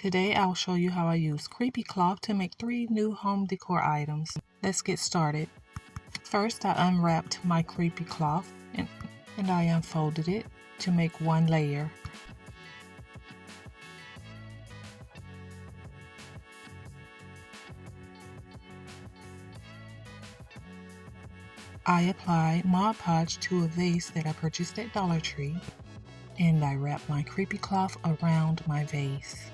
Today I'll show you how I use creepy cloth to make 3 new home decor items. Let's get started. First, I unwrapped my creepy cloth and I unfolded it to make one layer. I applied Mod Podge to a vase that I purchased at Dollar Tree, and I wrapped my creepy cloth around my vase.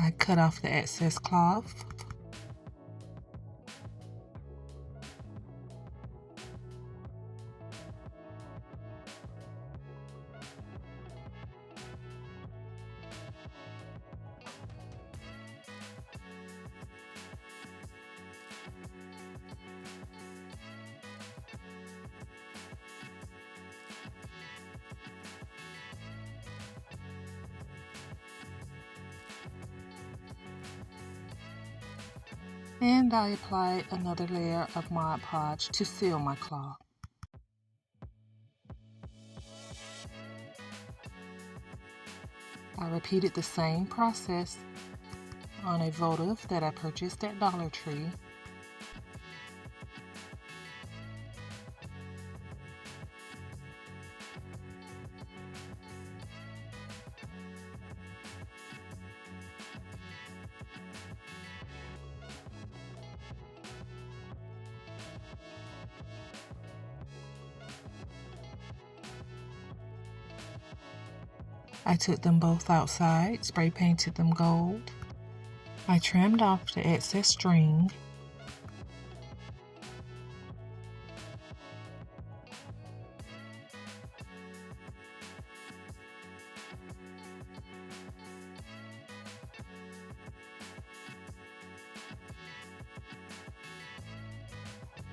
I cut off the excess cloth. And I applied another layer of Mod Podge to seal my cloth. I repeated the same process on a votive that I purchased at Dollar Tree. I took them both outside, spray painted them gold. I trimmed off the excess string.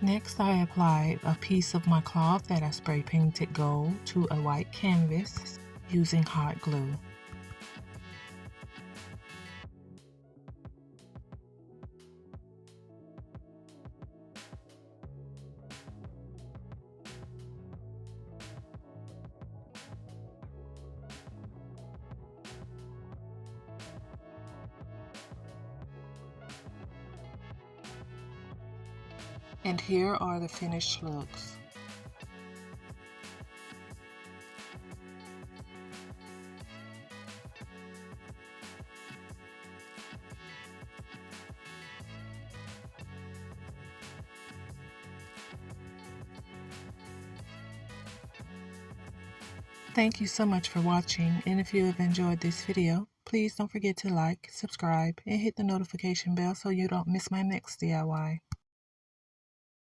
Next, I applied a piece of my cloth that I spray painted gold to a white canvas using hot glue. And here are the finished looks. Thank you so much for watching, and if you have enjoyed this video, please don't forget to like, subscribe, and hit the notification bell so you don't miss my next DIY.